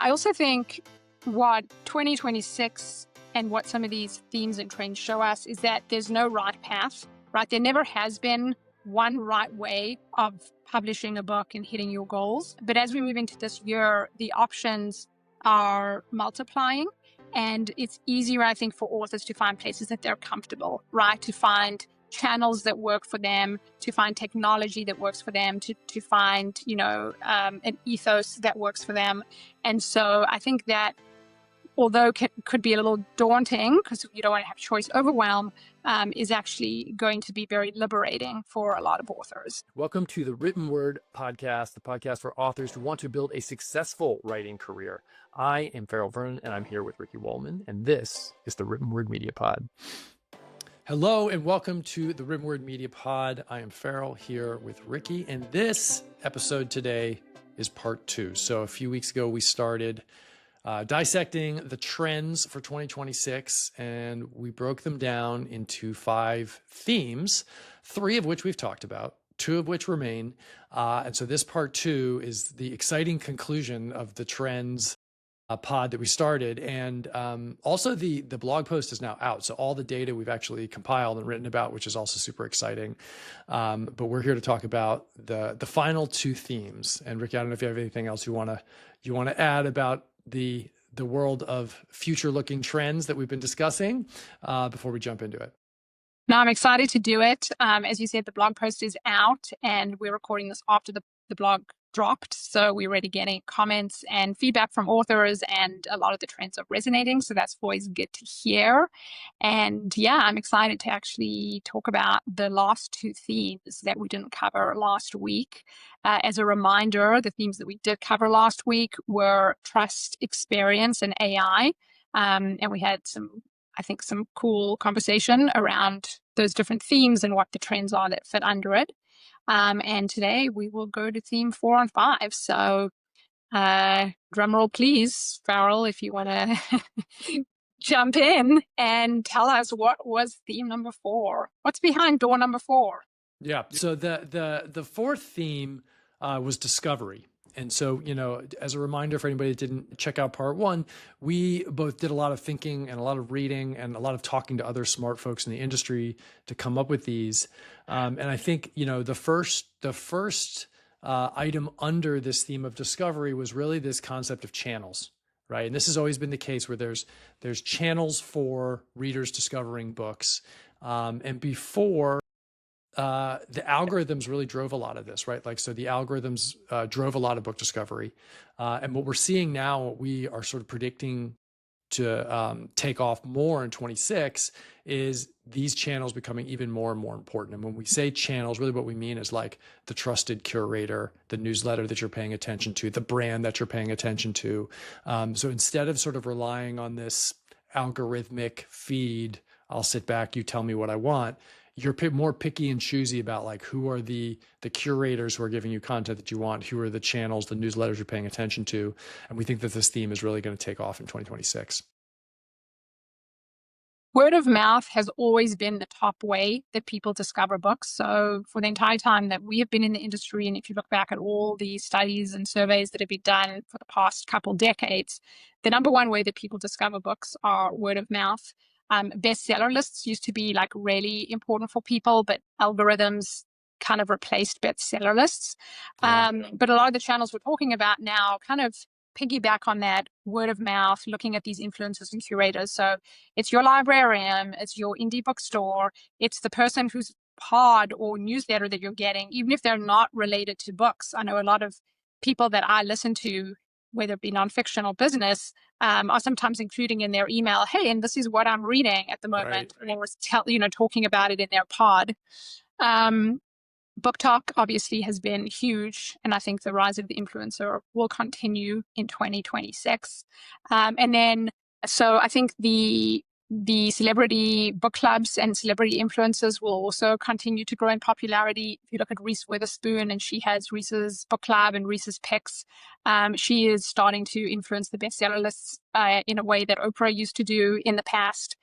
I also think what 2026 and what some of these themes and trends show us is that there's no right path, right? There never has been one right way of publishing a book and hitting your goals. But as we move into this year, the options are multiplying. And it's easier, I think, for authors to find places that they're comfortable, right? To find channels that work for them, to find technology that works for them, to find, an ethos that works for them. And so I think that although could be a little daunting because you don't want to have choice overwhelm, is actually going to be very liberating for a lot of authors. Welcome to the Written Word Podcast, the podcast for authors who want to build a successful writing career. I am Ferol Vernon, and I'm here with Ricky Woolman, and this is the Written Word Media Pod. Hello, and welcome to the Written Word Media Pod. I am Ferol here with Ricky, and this episode today is part 2. So a few weeks ago, we started dissecting the trends for 2026, and we broke them down into 5 themes, 3 of which we've talked about, 2 of which remain. And so this part 2 is the exciting conclusion of the trends pod that we started. And also the blog post is now out. So all the data we've actually compiled and written about, which is also super exciting. But we're here to talk about the final 2 themes. And Ricky, I don't know if you have anything else you want to add about the world of future-looking trends that we've been discussing before we jump into it. No, I'm excited to do it. As you said, the blog post is out, and we're recording this after the blog dropped. So we're already getting comments and feedback from authors, and a lot of the trends are resonating. So that's always good to hear. And yeah, I'm excited to actually talk about the last 2 themes that we didn't cover last week. As a reminder, the themes that we did cover last week were trust, experience, and AI. And we had some cool conversation around those different themes and what the trends are that fit under it. And today we will go to theme 4 and 5. So drum roll, please, Ferol, if you want to jump in and tell us what was theme number 4. What's behind door number 4? Yeah. So the 4th theme was discovery. And so, as a reminder for anybody that didn't check out part 1, we both did a lot of thinking and a lot of reading and a lot of talking to other smart folks in the industry to come up with these. And I think, the first item under this theme of discovery was really this concept of channels, right? And this has always been the case where there's channels for readers discovering books. And before, the algorithms really drove a lot of this, right? So the algorithms drove a lot of book discovery. And what we're seeing now, what we are sort of predicting to take off more in 26 is these channels becoming even more and more important. And when we say channels, really what we mean is the trusted curator, the newsletter that you're paying attention to, the brand that you're paying attention to. So instead of sort of relying on this algorithmic feed, I'll sit back, you tell me what I want, you're more picky and choosy about who are the curators who are giving you content that you want, who are the channels, the newsletters you're paying attention to. And we think that this theme is really going to take off in 2026. Word of mouth has always been the top way that people discover books. So for the entire time that we have been in the industry, and if you look back at all the studies and surveys that have been done for the past couple decades, the number one way that people discover books are word of mouth. Bestseller lists used to be really important for people, but algorithms kind of replaced bestseller lists. But a lot of the channels we're talking about now kind of piggyback on that word of mouth, looking at these influencers and curators. So it's your librarian, it's your indie bookstore, it's the person whose pod or newsletter that you're getting, even if they're not related to books. I know a lot of people that I listen to, whether it be nonfiction or business, are sometimes including in their email, hey, and this is what I'm reading at the moment, right. Or talking about it in their pod. BookTok obviously has been huge, and I think the rise of the influencer will continue in 2026. And then, so I think the celebrity book clubs and celebrity influencers will also continue to grow in popularity. If you look at Reese Witherspoon, and she has Reese's book club and Reese's picks, she is starting to influence the bestseller lists in a way that Oprah used to do in the past.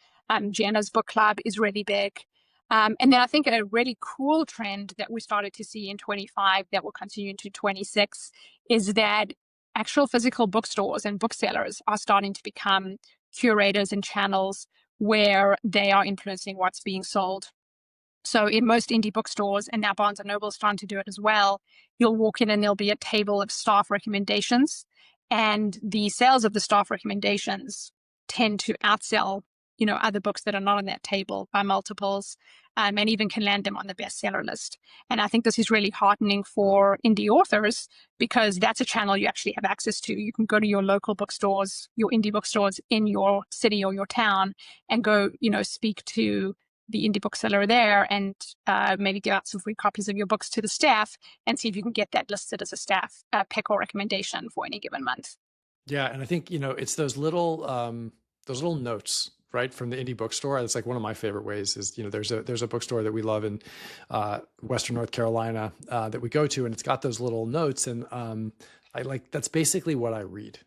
Jenna's book club is really big. And then I think a really cool trend that we started to see in 25 that will continue into 26 is that actual physical bookstores and booksellers are starting to become curators and channels where they are influencing what's being sold. So in most indie bookstores, and now Barnes & Noble is starting to do it as well, you'll walk in and there'll be a table of staff recommendations, and the sales of the staff recommendations tend to outsell, other books that are not on that table by multiples, and even can land them on the bestseller list. And I think this is really heartening for indie authors, because that's a channel you actually have access to. You can go to your local bookstores, your indie bookstores in your city or your town, and go, speak to the indie bookseller there, and maybe give out some free copies of your books to the staff, and see if you can get that listed as a staff pick or recommendation for any given month. Yeah, and I think it's those little notes, right, from the indie bookstore. It's like one of my favorite ways is there's a bookstore that we love in Western North Carolina that we go to, and it's got those little notes, and that's basically what I read.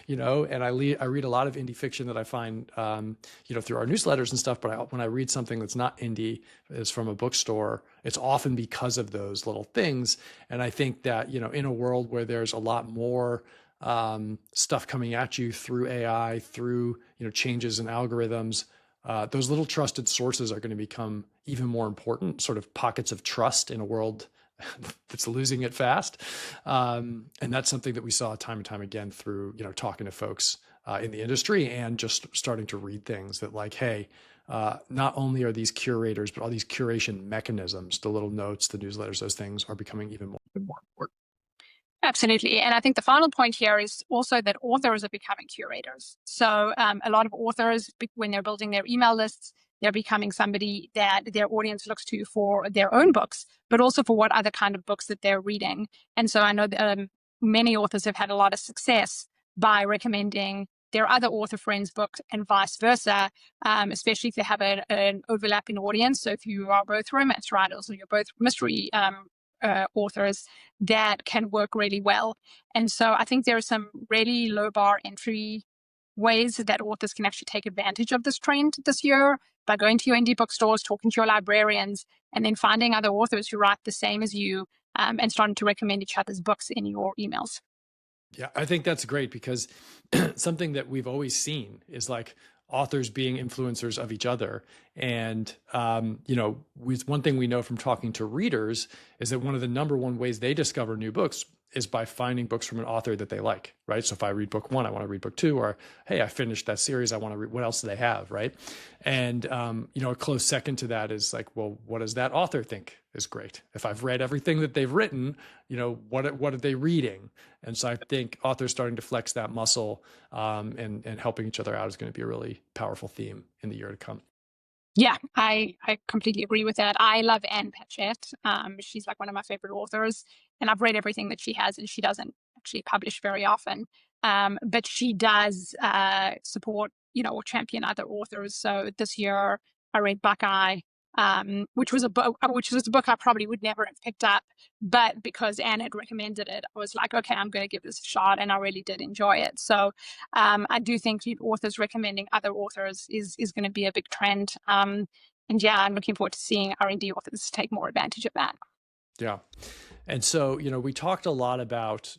And I read a lot of indie fiction that I find, through our newsletters and stuff. But when I read something that's not indie, is from a bookstore, it's often because of those little things. And I think that, in a world where there's a lot more stuff coming at you through AI, through, changes in algorithms, those little trusted sources are going to become even more important, sort of pockets of trust in a world that's losing it fast. And that's something that we saw time and time again through, talking to folks in the industry, and just starting to read things that, like, hey, not only are these curators, but all these curation mechanisms, the little notes, the newsletters, those things are becoming even more important. Absolutely. And I think the final point here is also that authors are becoming curators. So a lot of authors, when they're building their email lists, they're becoming somebody that their audience looks to for their own books, but also for what other kind of books that they're reading. And so I know that many authors have had a lot of success by recommending their other author friends' books and vice versa, especially if they have an overlapping audience. So if you are both romance writers, or you're both mystery authors, that can work really well. And so I think there are some really low bar entry ways that authors can actually take advantage of this trend this year, by going to your indie bookstores, talking to your librarians, and then finding other authors who write the same as you, and starting to recommend each other's books in your emails. Yeah, I think that's great, because something that we've always seen is like authors being influencers of each other. And, one thing we know from talking to readers is that one of the number one ways they discover new books is by finding books from an author that they like, right? So if I read book one, I want to read book two, or, hey, I finished that series, I want to read, what else do they have, right? And, a close second to that is like, well, what does that author think is great? If I've read everything that they've written, what are they reading? And so I think authors starting to flex that muscle, and helping each other out is going to be a really powerful theme in the year to come. Yeah, I completely agree with that. I love Anne Patchett. She's like one of my favorite authors, and I've read everything that she has, and she doesn't actually publish very often. But she does support, or champion other authors. So this year I read Buckeye, which was a book I probably would never have picked up, but because Anne had recommended it, I was like, okay, I'm going to give this a shot, and I really did enjoy it. So I do think authors recommending other authors is going to be a big trend. And yeah, I'm looking forward to seeing R&D authors take more advantage of that. Yeah. And so, we talked a lot about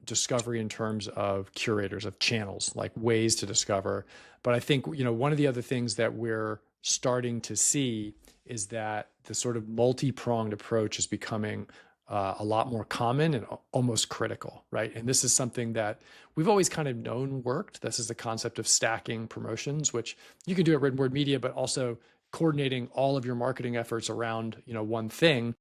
discovery in terms of curators, of channels, like ways to discover. But I think, one of the other things that we're starting to see is that the sort of multi-pronged approach is becoming a lot more common and almost critical, right? And this is something that we've always kind of known worked. This is the concept of stacking promotions, which you can do at written word media, but also coordinating all of your marketing efforts around, one thing.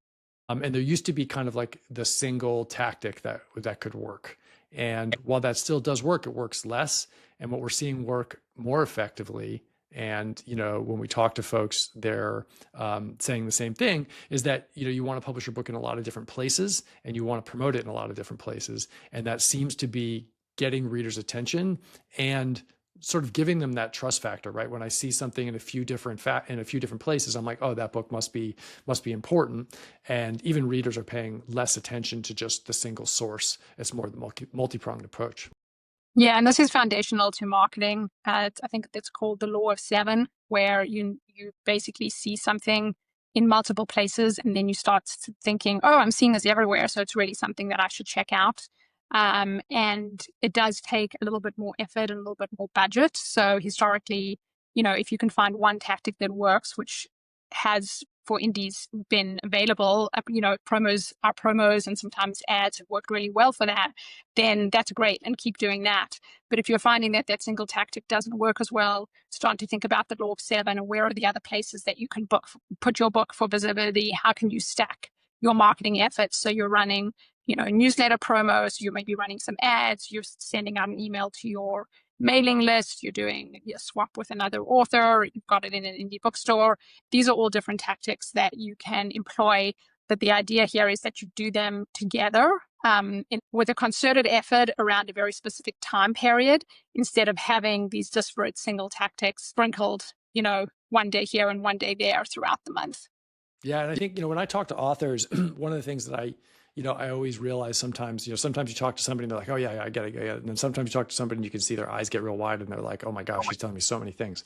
And there used to be kind of like the single tactic that could work. And while that still does work, it works less. And what we're seeing work more effectively, and when we talk to folks, they're saying the same thing, is that you want to publish your book in a lot of different places, and you want to promote it in a lot of different places. And that seems to be getting readers' attention and sort of giving them that trust factor, right? When I see something in a few different places, I'm like, oh, that book must be important. And even readers are paying less attention to just the single source. It's more the multi-pronged approach. Yeah, and this is foundational to marketing. I think it's called the law of seven, where you basically see something in multiple places, and then you start thinking, oh, I'm seeing this everywhere, so it's really something that I should check out. And it does take a little bit more effort and a little bit more budget. So historically, if you can find one tactic that works, which has for indies been available, promos and sometimes ads have worked really well for that, then that's great and keep doing that. But if you're finding that that single tactic doesn't work as well, start to think about the law of seven and where are the other places that you can put your book for visibility. How can you stack your marketing efforts? So you're running newsletter promos, you may be running some ads, you're sending out an email to your mailing list, you're doing a swap with another author, you've got it in an indie bookstore. These are all different tactics that you can employ. But the idea here is that you do them together with a concerted effort around a very specific time period, instead of having these disparate single tactics sprinkled, one day here and one day there throughout the month. Yeah. And I think, when I talk to authors, one of the things that I always realize sometimes, sometimes you talk to somebody and they're like, oh yeah, I get it. And then sometimes you talk to somebody and you can see their eyes get real wide and they're like, oh my gosh, she's telling me so many things.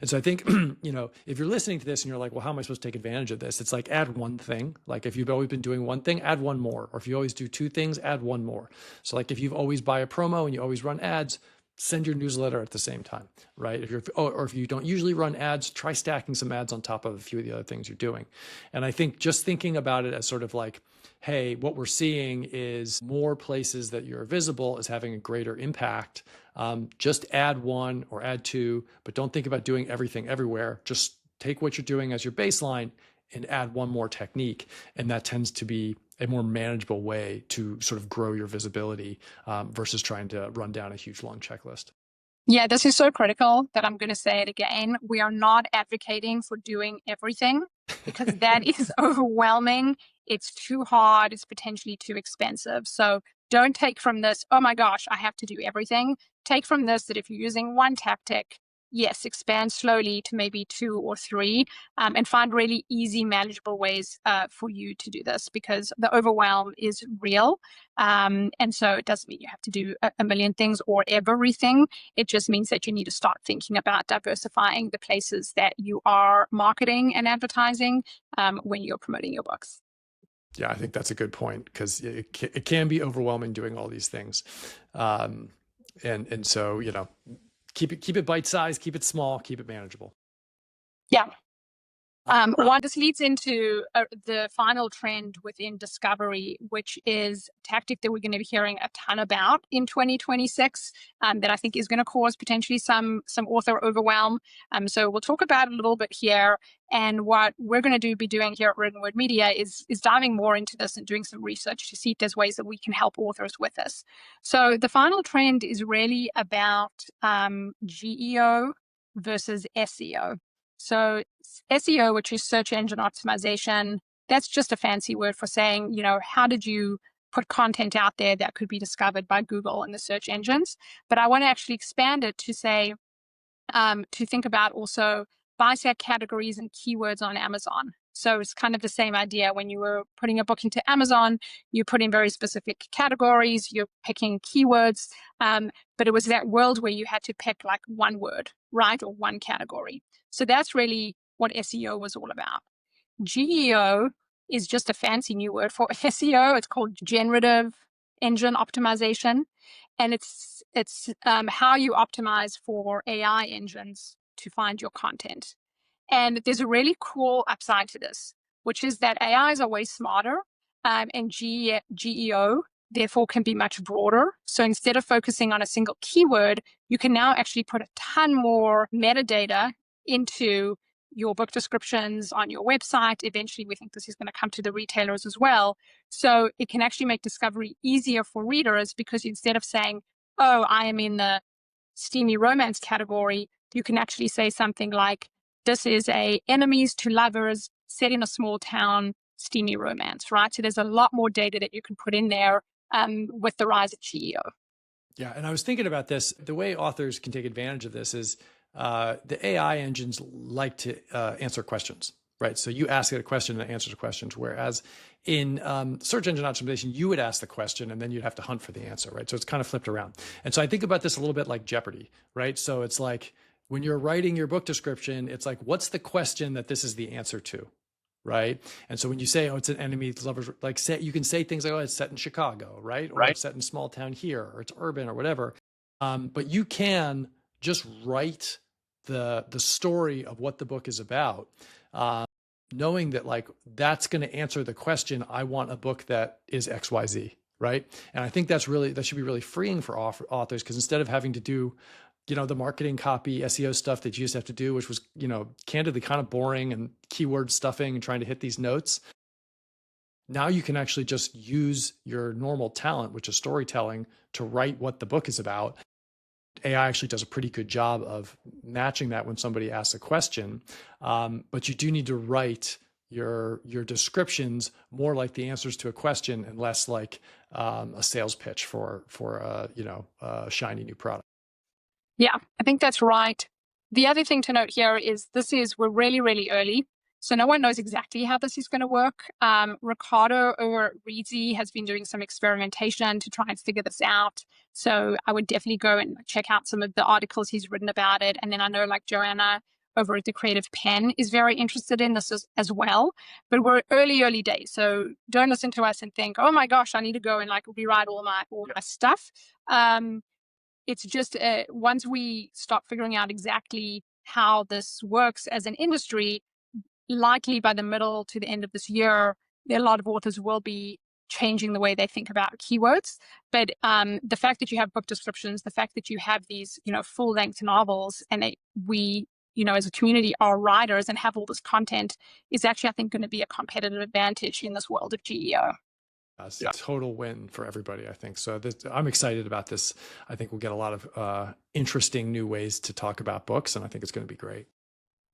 And so I think, if you're listening to this and you're like, well, how am I supposed to take advantage of this? It's like, add one thing. Like if you've always been doing one thing, add one more. Or if you always do two things, add one more. So like if you've always buy a promo and you always run ads, send your newsletter at the same time, right? If you don't usually run ads, try stacking some ads on top of a few of the other things you're doing. And I think just thinking about it as sort of like, hey, what we're seeing is more places that you're visible is having a greater impact. Just add one or add two, but don't think about doing everything everywhere. Just take what you're doing as your baseline and add one more technique. And that tends to be a more manageable way to sort of grow your visibility versus trying to run down a huge long checklist. Yeah, this is so critical that I'm going to say it again. We are not advocating for doing everything, because that is overwhelming. It's too hard. It's potentially too expensive. So don't take from this, oh my gosh, I have to do everything. Take from this that if you're using one tactic, yes, expand slowly to maybe two or three, and find really easy, manageable ways for you to do this, because the overwhelm is real. And so it doesn't mean you have to do a million things or everything. It just means that you need to start thinking about diversifying the places that you are marketing and advertising when you're promoting your books. Yeah, I think that's a good point, because it can be overwhelming doing all these things. And so, keep it bite-sized, keep it small, keep it manageable. Yeah. This leads into the final trend within discovery, which is a tactic that we're going to be hearing a ton about in 2026, that I think is going to cause potentially some author overwhelm. So we'll talk about it a little bit here. And what we're going to be doing here at Written Word Media is diving more into this and doing some research to see if there's ways that we can help authors with this. So the final trend is really about GEO versus SEO. So SEO, which is search engine optimization, that's just a fancy word for saying, how did you put content out there that could be discovered by Google and the search engines? But I want to actually expand it to say, to think about also buy-side categories and keywords on Amazon. So it's kind of the same idea. When you were putting a book into Amazon, you put in very specific categories, you're picking keywords, but it was that world where you had to pick like one word, right, or one category. So that's really what SEO was all about. GEO is just a fancy new word for SEO. It's called generative engine optimization. And it's how you optimize for AI engines to find your content. And there's a really cool upside to this, which is that AI is always smarter, and GEO therefore can be much broader. So instead of focusing on a single keyword, you can now actually put a ton more metadata into your book descriptions on your website. Eventually, we think this is going to come to the retailers as well. So it can actually make discovery easier for readers, because instead of saying, oh, I am in the steamy romance category, you can actually say something like, this is a enemies to lovers set in a small town steamy romance, right? So there's a lot more data that you can put in there with the rise of GEO. Yeah, and I was thinking about this. The way authors can take advantage of this is the AI engines like to answer questions, right? So you ask it a question and it answers questions, whereas in search engine optimization, you would ask the question and then you'd have to hunt for the answer, right? So it's kind of flipped around. And so I think about this a little bit like Jeopardy, right? So it's like when you're writing your book description, it's like, what's the question that this is the answer to, right? And so when you say, oh, it's an enemy of lovers, like say, you can say things like, oh, it's set in Chicago, right? Or it's set in a small town here, or it's urban or whatever. But you can just write the story of what the book is about, knowing that like that's going to answer the question, I want a book that is XYZ, right? And I think that should be really freeing for authors, because instead of having to do, the marketing copy, SEO stuff that you used to have to do, which was, candidly kind of boring and keyword stuffing and trying to hit these notes. Now you can actually just use your normal talent, which is storytelling, to write what the book is about. AI actually does a pretty good job of matching that when somebody asks a question. But you do need to write your descriptions more like the answers to a question and less like a sales pitch for a shiny new product. Yeah, I think that's right. The other thing to note here is we're really, really early. So no one knows exactly how this is going to work. Ricardo over at Ricci has been doing some experimentation to try and figure this out. So I would definitely go and check out some of the articles he's written about it. And then I know like Joanna over at the Creative Pen is very interested in this as well. But we're early days. So don't listen to us and think, oh my gosh, I need to go and like rewrite all my stuff. It's just once we start figuring out exactly how this works as an industry, likely by the middle to the end of this year, a lot of authors will be changing the way they think about keywords. But the fact that you have book descriptions, the fact that you have these, full-length novels, and we, as a community are writers and have all this content is actually, I think, going to be a competitive advantage in this world of GEO. It's a total win for everybody, I think. So I'm excited about this. I think we'll get a lot of interesting new ways to talk about books, and I think it's going to be great.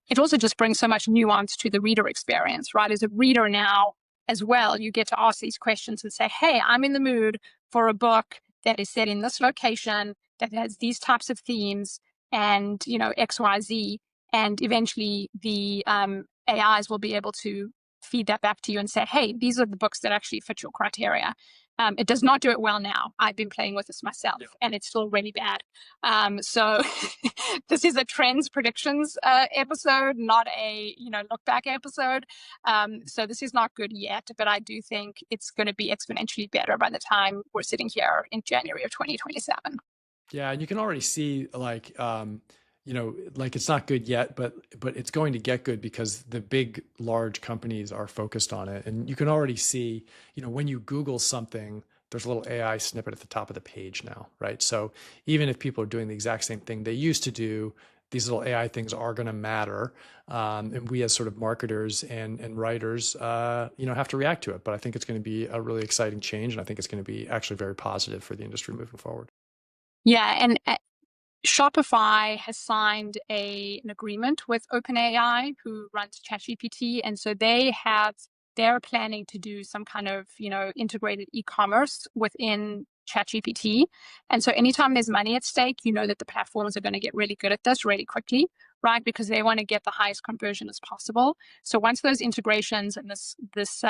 It also just brings so much nuance to the reader experience, right? As a reader now as well, you get to ask these questions and say, hey, I'm in the mood for a book that is set in this location, that has these types of themes, and, XYZ. And eventually the AIs will be able to feed that back to you and say, hey, these are the books that actually fit your criteria. It does not do it well now. I've been playing with this myself, and it's still really bad. So this is a trends predictions episode, not a look back episode. So this is not good yet, but I do think it's going to be exponentially better by the time we're sitting here in January of 2027. Yeah, and you can already see like it's not good yet, but it's going to get good because the big, large companies are focused on it. And you can already see, when you Google something, there's a little AI snippet at the top of the page now, right? So even if people are doing the exact same thing they used to do, these little AI things are going to matter. And we as sort of marketers and writers, have to react to it. But I think it's going to be a really exciting change. And I think it's going to be actually very positive for the industry moving forward. Yeah, and Shopify has signed an agreement with OpenAI, who runs ChatGPT, and so they're planning to do some kind of integrated e-commerce within ChatGPT. And so anytime there's money at stake, that the platforms are going to get really good at this really quickly, right? Because they want to get the highest conversion as possible. So once those integrations and this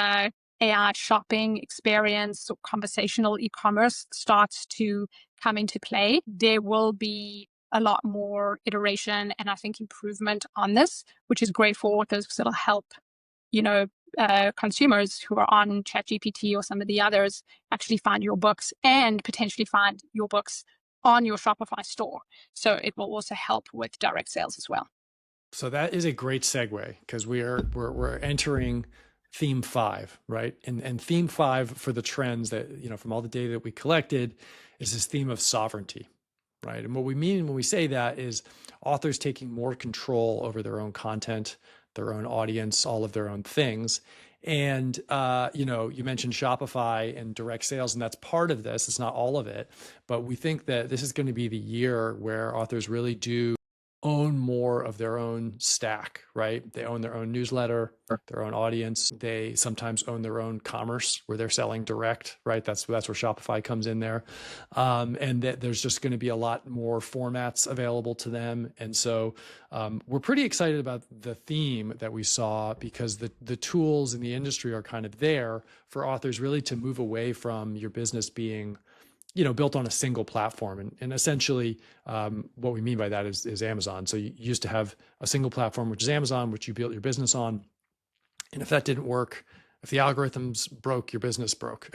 AI shopping experience or conversational e-commerce starts to come into play, there will be a lot more iteration and I think improvement on this, which is great for authors because it'll help, consumers who are on ChatGPT or some of the others actually find your books and potentially find your books on your Shopify store. So it will also help with direct sales as well. So that is a great segue because we're entering theme 5, right? And theme 5 for the trends that, from all the data that we collected is this theme of sovereignty, right? And what we mean when we say that is authors taking more control over their own content, their own audience, all of their own things. And, you mentioned Shopify and direct sales, and that's part of this. It's not all of it, but we think that this is going to be the year where authors really do own more of their own stack, right? They own their own newsletter, their own audience. They sometimes own their own commerce where they're selling direct, right? That's where Shopify comes in there. And that there's just going to be a lot more formats available to them. And so we're pretty excited about the theme that we saw because the tools in the industry are kind of there for authors really to move away from your business being built on a single platform. And essentially what we mean by that is Amazon. So you used to have a single platform, which is Amazon, which you built your business on. And if that didn't work, if the algorithms broke, your business broke,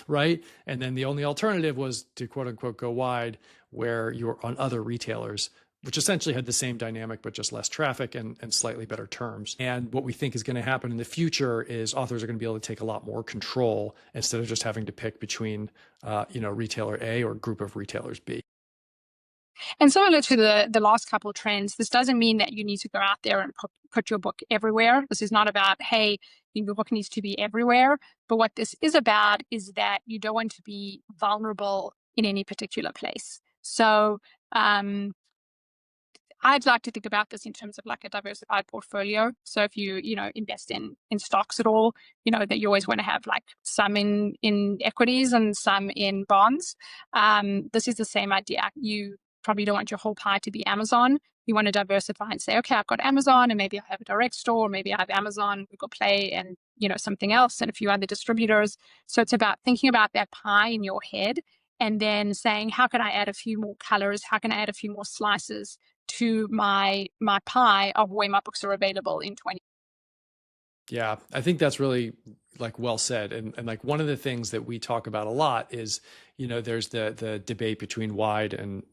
right? And then the only alternative was to quote unquote go wide, where you're on other retailers, which essentially had the same dynamic, but just less traffic and slightly better terms. And what we think is going to happen in the future is authors are going to be able to take a lot more control instead of just having to pick between, retailer A or group of retailers B. And similar to the last couple of trends, this doesn't mean that you need to go out there and put your book everywhere. This is not about, hey, your book needs to be everywhere. But what this is about is that you don't want to be vulnerable in any particular place. So I'd like to think about this in terms of like a diversified portfolio. So if you invest in stocks at all, that you always want to have like some in equities and some in bonds. This is the same idea. You probably don't want your whole pie to be Amazon. You want to diversify and say, okay, I've got Amazon, and maybe I have a direct store, or maybe I have Amazon, Google Play, and something else, and a few other distributors. So it's about thinking about that pie in your head, and then saying, how can I add a few more colors? How can I add a few more slices to my pie of where my books are available in 20. Yeah, I think that's really like well said. And like one of the things that we talk about a lot is, there's the debate between wide and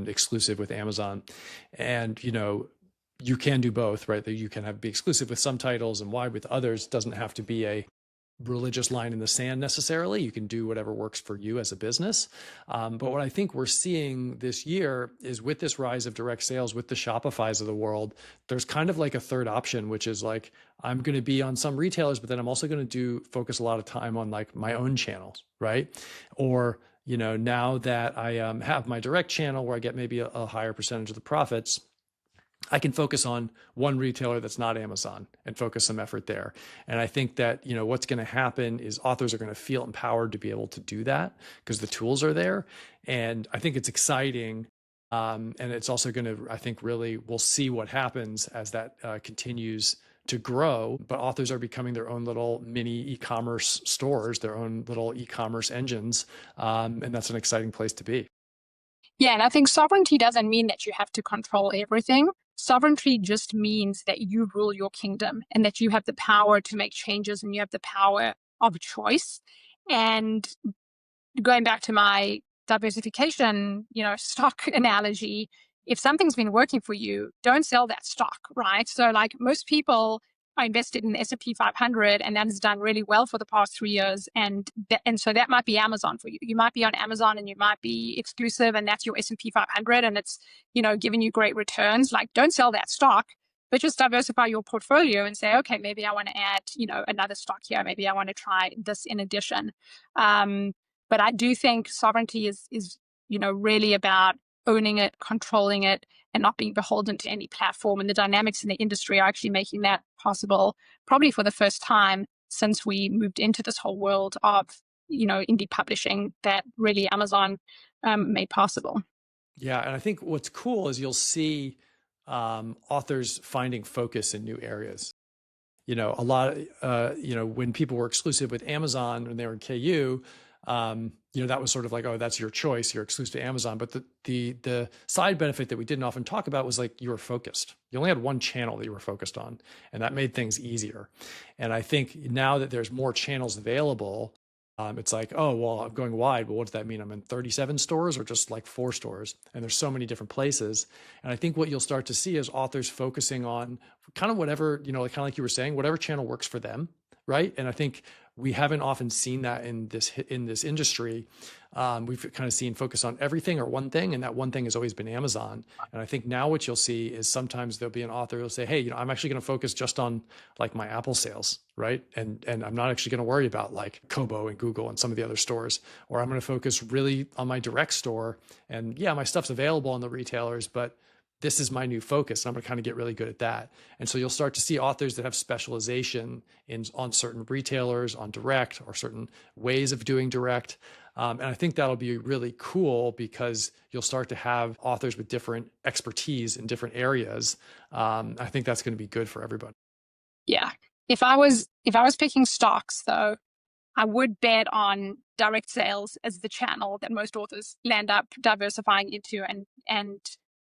exclusive with Amazon. And, you can do both, right? That you can be exclusive with some titles and wide with others. Doesn't have to be a religious line in the sand necessarily. You can do whatever works for you as a business. But what I think we're seeing this year is with this rise of direct sales, with the Shopifys of the world, there's kind of like a third option, which is like, I'm going to be on some retailers, but then I'm also going to focus a lot of time on like my own channels, right? Or, now that I have my direct channel where I get maybe a higher percentage of the profits, I can focus on one retailer that's not Amazon and focus some effort there. And I think that, what's going to happen is authors are going to feel empowered to be able to do that because the tools are there. And I think it's exciting. And it's also going to, I think, really, we'll see what happens as that continues to grow. But authors are becoming their own little mini e-commerce stores, their own little e-commerce engines. And that's an exciting place to be. Yeah, and I think sovereignty doesn't mean that you have to control everything. Sovereignty just means that you rule your kingdom and that you have the power to make changes and you have the power of choice. And going back to my diversification, stock analogy, if something's been working for you, don't sell that stock, right? So like most people are invested in the S&P 500 and that has done really well for the past 3 years. And so that might be Amazon for you. You might be on Amazon and you might be exclusive and that's your S&P 500 and it's, giving you great returns. Like don't sell that stock, but just diversify your portfolio and say, okay, maybe I want to add, another stock here. Maybe I want to try this in addition. But I do think sovereignty is really about owning it, controlling it, and not being beholden to any platform. And the dynamics in the industry are actually making that possible, probably for the first time since we moved into this whole world of indie publishing that really Amazon made possible. Yeah, and I think what's cool is you'll see authors finding focus in new areas. A lot, when people were exclusive with Amazon when they were in KU, that was sort of like, oh, that's your choice. You're exclusive to Amazon. But the side benefit that we didn't often talk about was like you were focused. You only had one channel that you were focused on, and that made things easier. And I think now that there's more channels available, it's like, oh, well, I'm going wide. But what does that mean? I'm in 37 stores or just like 4 stores? And there's so many different places. And I think what you'll start to see is authors focusing on kind of whatever, kind of like you were saying, whatever channel works for them. Right. And I think we haven't often seen that in this industry. We've kind of seen focus on everything or one thing, and that one thing has always been Amazon. And I think now what you'll see is sometimes there'll be an author who'll say, hey, I'm actually going to focus just on like my Apple sales, right? And I'm not actually going to worry about like Kobo and Google and some of the other stores, or I'm going to focus really on my direct store. And yeah, my stuff's available on the retailers, but this is my new focus. And I'm going to kind of get really good at that. And so you'll start to see authors that have specialization on certain retailers, on direct, or certain ways of doing direct. And I think that'll be really cool because you'll start to have authors with different expertise in different areas. I think that's going to be good for everybody. Yeah. If I was picking stocks though, I would bet on direct sales as the channel that most authors land up diversifying into and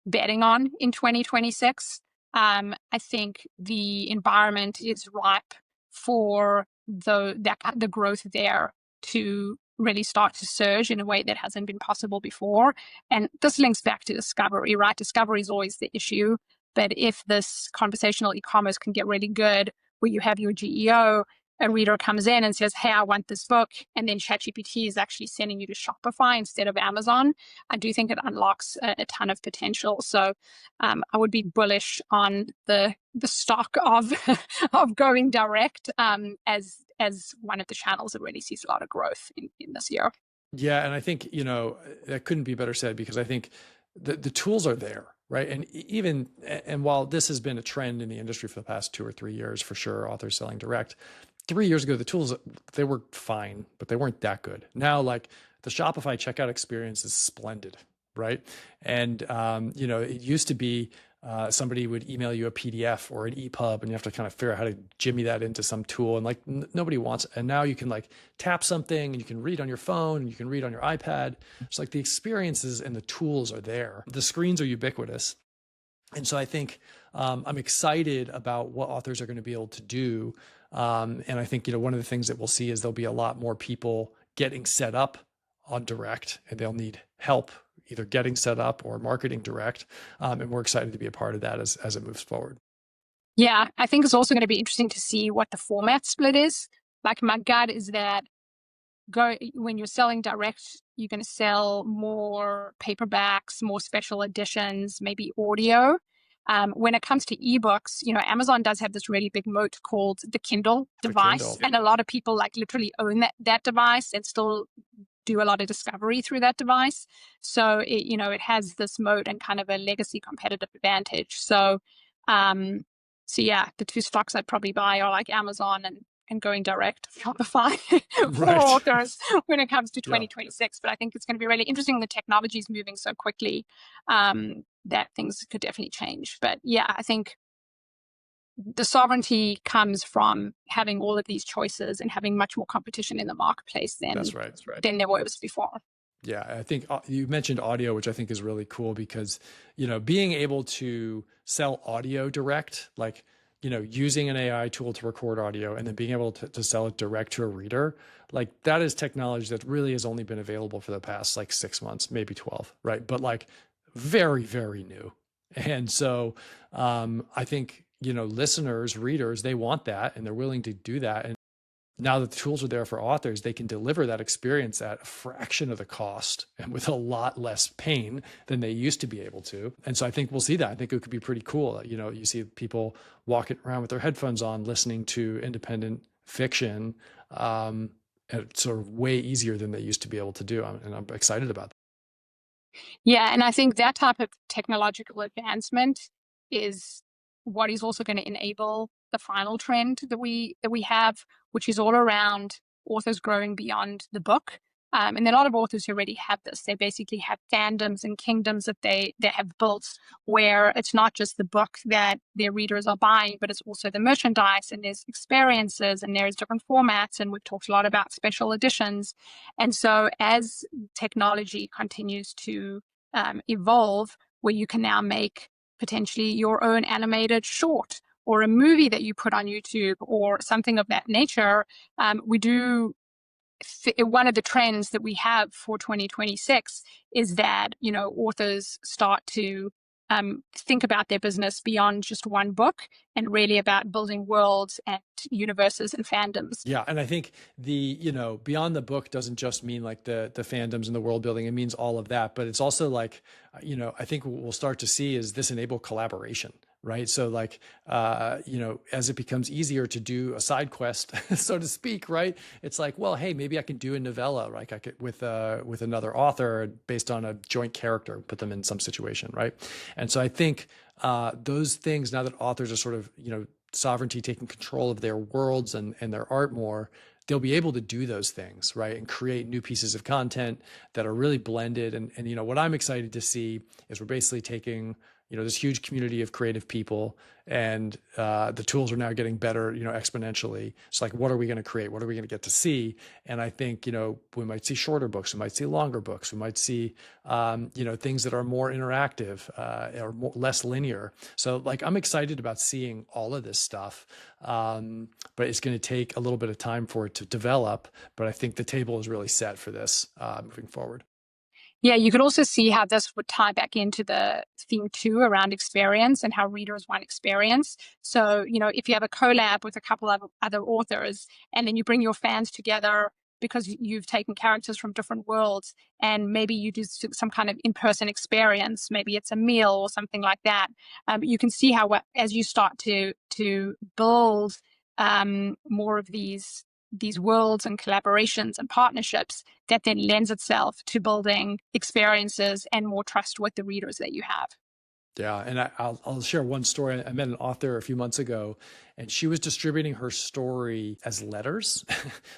betting on in 2026. I think the environment is ripe for the growth there to really start to surge in a way that hasn't been possible before. And this links back to discovery, right? Discovery is always the issue. But if this conversational e-commerce can get really good, where you have your GEO, a reader comes in and says, hey, I want this book, and then ChatGPT is actually sending you to Shopify instead of Amazon, I do think it unlocks a ton of potential. So I would be bullish on the stock of of going direct as one of the channels that really sees a lot of growth in this year. Yeah, and I think, that couldn't be better said, because I think the tools are there, right? And while this has been a trend in the industry for the past 2 or 3 years, for sure, authors selling direct, 3 years ago, the tools, they were fine, but they weren't that good. Now, like, the Shopify checkout experience is splendid, right? And, it used to be somebody would email you a PDF or an EPUB, and you have to kind of figure out how to jimmy that into some tool. And like, nobody wants it. And now you can like tap something and you can read on your phone and you can read on your iPad. It's like the experiences and the tools are there. The screens are ubiquitous. And so I think I'm excited about what authors are going to be able to do. And I think, one of the things that we'll see is there'll be a lot more people getting set up on direct, and they'll need help either getting set up or marketing direct. And we're excited to be a part of that as it moves forward. Yeah, I think it's also going to be interesting to see what the format split is. Like, my gut is that when you're selling direct, you're going to sell more paperbacks, more special editions, maybe audio. When it comes to ebooks, Amazon does have this really big moat called the Kindle device. And a lot of people like literally own that device and still do a lot of discovery through that device. So it has this moat and kind of a legacy competitive advantage. So yeah, the two stocks I'd probably buy are like Amazon and going direct, Shopify for authors when it comes to 2026. But I think it's going to be really interesting. The technology is moving so quickly that things could definitely change. But yeah, I think the sovereignty comes from having all of these choices and having much more competition in the marketplace than there was before. Yeah, I think you mentioned audio, which I think is really cool because, being able to sell audio direct, like, using an AI tool to record audio and then being able to sell it direct to a reader, like, that is technology that really has only been available for the past like 6 months, maybe 12, right? But like very, very new. And so I think, listeners, readers, they want that and they're willing to do that. And now that the tools are there for authors, they can deliver that experience at a fraction of the cost and with a lot less pain than they used to be able to. And so I think we'll see that. I think it could be pretty cool. You see people walking around with their headphones on, listening to independent fiction, and it's sort of way easier than they used to be able to do. And I'm excited about that. Yeah, and I think that type of technological advancement is what is also going to enable the final trend that we have, which is all around authors growing beyond the book. And there are a lot of authors who already have this. They basically have fandoms and kingdoms that they have built, where it's not just the book that their readers are buying, but it's also the merchandise, and there's experiences, and there's different formats. And we've talked a lot about special editions. And so as technology continues to evolve, where you can now make potentially your own animated short or a movie that you put on YouTube or something of that nature, one of the trends that we have for 2026 is that, authors start to think about their business beyond just one book and really about building worlds and universes and fandoms. Yeah. And I think beyond the book doesn't just mean like the fandoms and the world building. It means all of that, but it's also like, I think what we'll start to see is this enable collaboration, right? So like, as it becomes easier to do a side quest, so to speak, right? It's like, well, hey, maybe I can do a novella, right? I could with another author based on a joint character, put them in some situation, right? And so I think those things, now that authors are sort of, sovereignty, taking control of their worlds and their art more, they'll be able to do those things, right? And create new pieces of content that are really blended. And what I'm excited to see is we're basically taking this huge community of creative people, and the tools are now getting better, exponentially. It's like, what are we going to create? What are we going to get to see? And I think, we might see shorter books, we might see longer books, we might see, things that are more interactive, or less linear. So like, I'm excited about seeing all of this stuff. But it's going to take a little bit of time for it to develop. But I think the table is really set for this, moving forward. Yeah, you could also see how this would tie back into the theme 2 around experience and how readers want experience. So, if you have a collab with a couple of other authors and then you bring your fans together because you've taken characters from different worlds, and maybe you do some kind of in-person experience, maybe it's a meal or something like that. You can see how, as you start to build more of these worlds and collaborations and partnerships, that then lends itself to building experiences and more trust with the readers that you have. Yeah, and I'll share one story. I met an author a few months ago, and she was distributing her story as letters.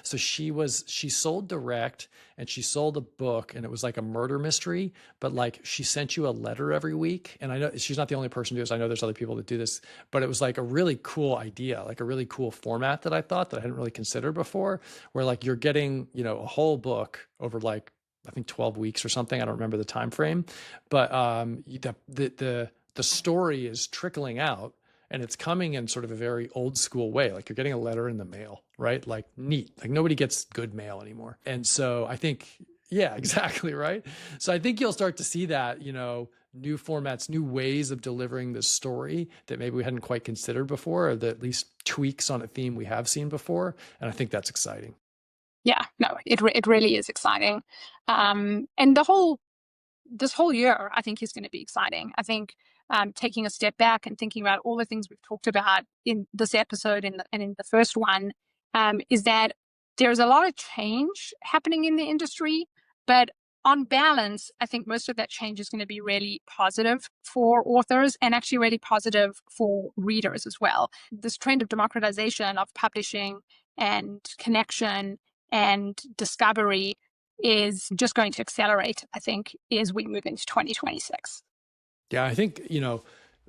So she sold direct, and she sold a book, and it was like a murder mystery, but like she sent you a letter every week. And I know she's not the only person to do this. I know there's other people that do this, but it was like a really cool idea, like a really cool format that I thought that I hadn't really considered before, where like you're getting, a whole book over like, I think 12 weeks or something. I don't remember the time frame, but the story is trickling out, and it's coming in sort of a very old school way. Like you're getting a letter in the mail, right? Like neat. Like nobody gets good mail anymore. And so I think, yeah, exactly, right? So I think you'll start to see that, new formats, new ways of delivering this story that maybe we hadn't quite considered before, or that at least tweaks on a theme we have seen before. And I think that's exciting. Yeah, no, it really is exciting. And this whole year, I think, is going to be exciting. I think taking a step back and thinking about all the things we've talked about in this episode and in the first one, is that there's a lot of change happening in the industry, but on balance, I think most of that change is going to be really positive for authors and actually really positive for readers as well. This trend of democratization of publishing and connection and discovery is just going to accelerate, I think, as we move into 2026. Yeah, I think,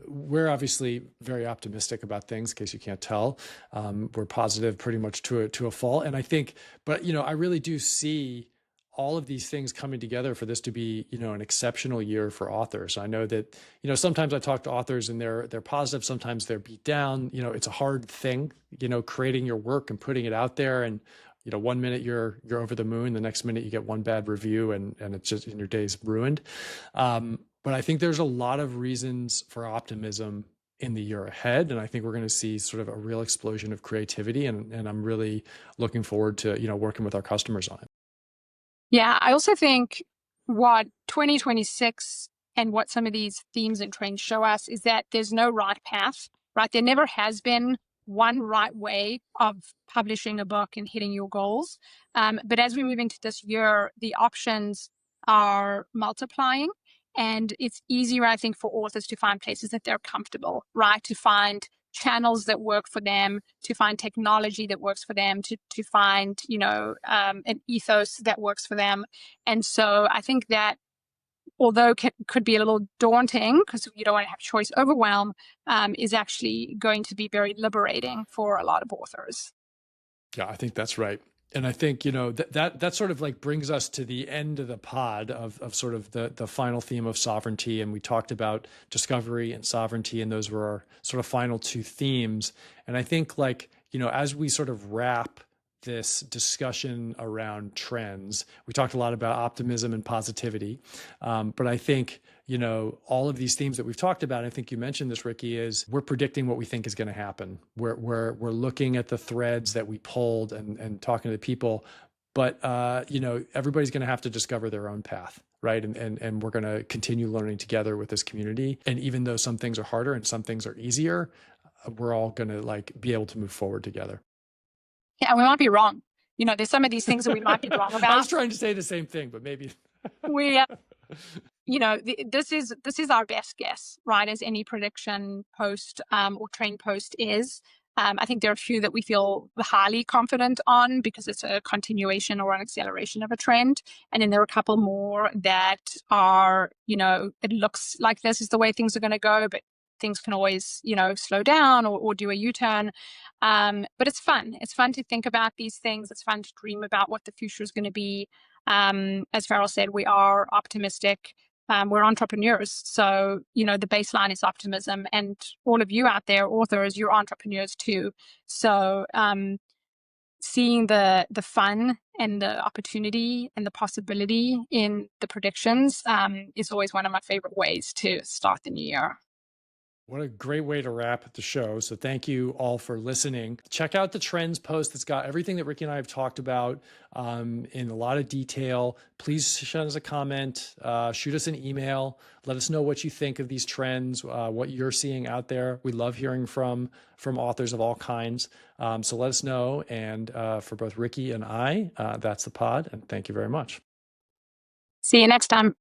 we're obviously very optimistic about things, in case you can't tell. We're positive pretty much to a fault. And I think, but, I really do see all of these things coming together for this to be, an exceptional year for authors. I know that, sometimes I talk to authors and they're positive, sometimes they're beat down. It's a hard thing, creating your work and putting it out there. And, one minute you're over the moon, the next minute you get one bad review and it's just, and your day's ruined. But I think there's a lot of reasons for optimism in the year ahead. And I think we're going to see sort of a real explosion of creativity. And I'm really looking forward to, working with our customers on it. Yeah, I also think what 2026 and what some of these themes and trends show us is that there's no right path, right? There never has been one right way of publishing a book and hitting your goals. But as we move into this year, the options are multiplying. And it's easier, I think, for authors to find places that they're comfortable, right? To find channels that work for them, to find technology that works for them, to find, an ethos that works for them. And so I think that although could be a little daunting because you don't want to have choice overwhelm, is actually going to be very liberating for a lot of authors. Yeah, I think that's right. And I think, that sort of like brings us to the end of the pod of sort of the final theme of sovereignty. And we talked about discovery and sovereignty, and those were our sort of final two themes. And I think like, as we sort of wrap this discussion around trends, we talked a lot about optimism and positivity. But I think, all of these themes that we've talked about, I think you mentioned this, Ricci, is we're predicting what we think is going to happen. We're looking at the threads that we pulled and talking to people, but, everybody's going to have to discover their own path. Right. And we're going to continue learning together with this community. And even though some things are harder and some things are easier, we're all going to like be able to move forward together. Yeah, we might be wrong. There's some of these things that we might be wrong about. I was trying to say the same thing, but maybe we, this is our best guess, right? As any prediction post or trend post is. I think there are a few that we feel highly confident on because it's a continuation or an acceleration of a trend. And then there are a couple more that are, it looks like this is the way things are going to go, but things can always, slow down or do a U-turn. But it's fun. It's fun to think about these things. It's fun to dream about what the future is going to be. As Ferol said, we are optimistic. We're entrepreneurs. So, the baseline is optimism. And all of you out there, authors, you're entrepreneurs too. So seeing the fun and the opportunity and the possibility in the predictions is always one of my favorite ways to start the new year. What a great way to wrap the show. So thank you all for listening. Check out the trends post that's got everything that Ricci and I have talked about in a lot of detail. Please send us a comment, shoot us an email. Let us know what you think of these trends, what you're seeing out there. We love hearing from authors of all kinds. So let us know. And for both Ricci and I, that's the pod. And thank you very much. See you next time.